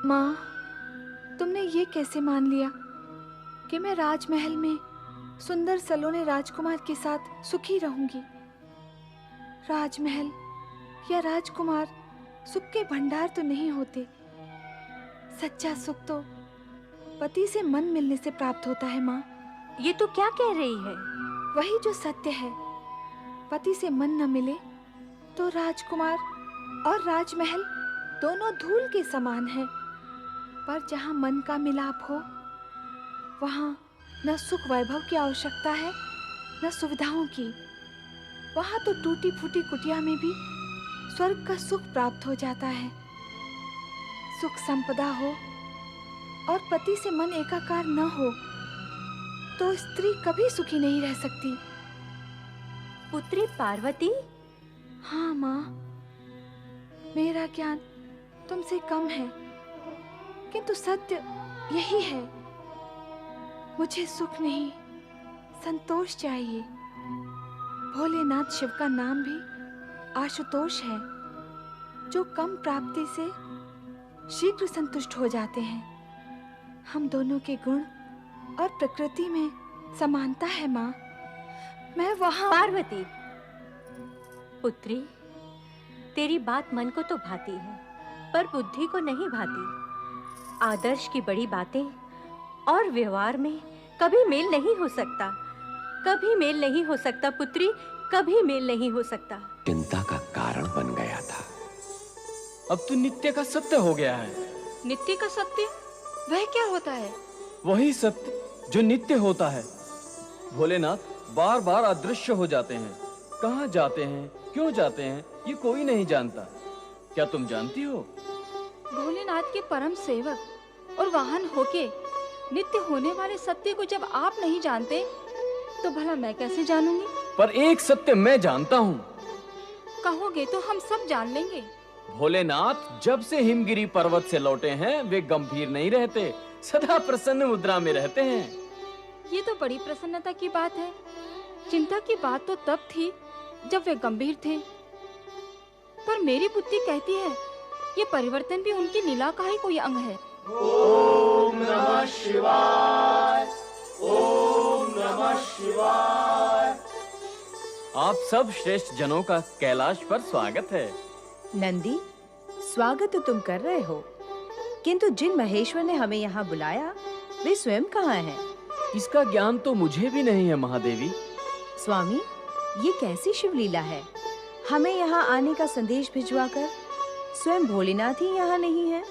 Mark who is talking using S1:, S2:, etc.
S1: माँ, तुमने ये कैसे मान लिया कि मैं राजमहल में सुंदर सलोने राजकुमार के साथ सुखी रहूंगी? राजमहल या राजकुमार सुख के भंडार तो नहीं होते। सच्चा सुख तो पति से मन मिलने से प्राप्त होता है माँ।
S2: ये तो क्या कह रही है?
S1: वही जो सत्य है। पति से मन न मिले तो राजकुमार और राजमहल दोनों धूल के समान हैं। पर जहाँ मन का मिलाप हो, वहाँ न सुख वैभव की आवश्यकता है न सुविधाओं की। वहाँ तो टूटी फूटी कुटिया में भी स्वर्ग का सुख प्राप्त हो जाता है। सुख संपदा हो और पति से मन एकाकार न हो तो स्त्री कभी सुखी नहीं रह सकती।
S2: पुत्री पार्वती?
S1: हाँ माँ, मेरा ज्ञान तुमसे कम है, किंतु सत्य यही है। मुझे सुख नहीं, संतोष चाहिए। भोलेनाथ शिव का नाम भी आशुतोष है, जो कम प्राप्ति से शीघ्र संतुष्ट हो जाते हैं। हम दोनों के गुण और प्रकृति में समानता है माँ। मैं वहाँ।
S2: पार्वती पुत्री, तेरी बात मन को तो भाती है पर बुद्धि को नहीं भाती। आदर्श की बड़ी बातें और व्यवहार में कभी मेल नहीं हो सकता। कभी मेल नहीं हो सकता पुत्री, कभी मेल नहीं हो सकता।
S3: चिंता का कारण बन गया था।
S4: अब तो नित्य का सत्य हो गया है।
S1: नित्य का सत्य? वह क्या होता है?
S4: वही सत्य जो नित्य होता है। भोलेनाथ बार बार अदृश्य हो जाते हैं। कहाँ जाते हैं, क्यों जाते हैं, ये कोई नहीं जानता। क्या तुम जानती हो?
S1: भोलेनाथ के परम सेवक और वाहन होके नित्य होने वाले सत्य को जब आप नहीं जानते तो भला मैं कैसे जानूंगी?
S4: पर एक सत्य मैं जानता हूँ।
S1: कहोगे तो हम सब जान लेंगे।
S4: भोलेनाथ जब से हिमगिरी पर्वत से लौटे हैं वे गंभीर नहीं रहते, सदा प्रसन्न मुद्रा में रहते हैं।
S1: ये तो बड़ी प्रसन्नता की बात है। चिंता की बात तो तब थी जब वे गंभीर थे। पर मेरी बुद्धि कहती है ये परिवर्तन भी उनकी लीला का ही कोई अंग है।
S5: ओम नमः शिवाय, ओम नमः शिवाय।
S4: आप सब श्रेष्ठ जनों का कैलाश पर स्वागत है।
S6: नंदी, स्वागत तो तुम कर रहे हो, किंतु जिन महेश्वर ने हमें यहाँ बुलाया वे स्वयं कहाँ हैं?
S4: इसका ज्ञान तो मुझे भी नहीं है महादेवी।
S6: स्वामी, ये कैसी शिवलीला है? हमें यहाँ आने का संदेश भिजवाकर स्वयं भोलेनाथ ही यहाँ नहीं है।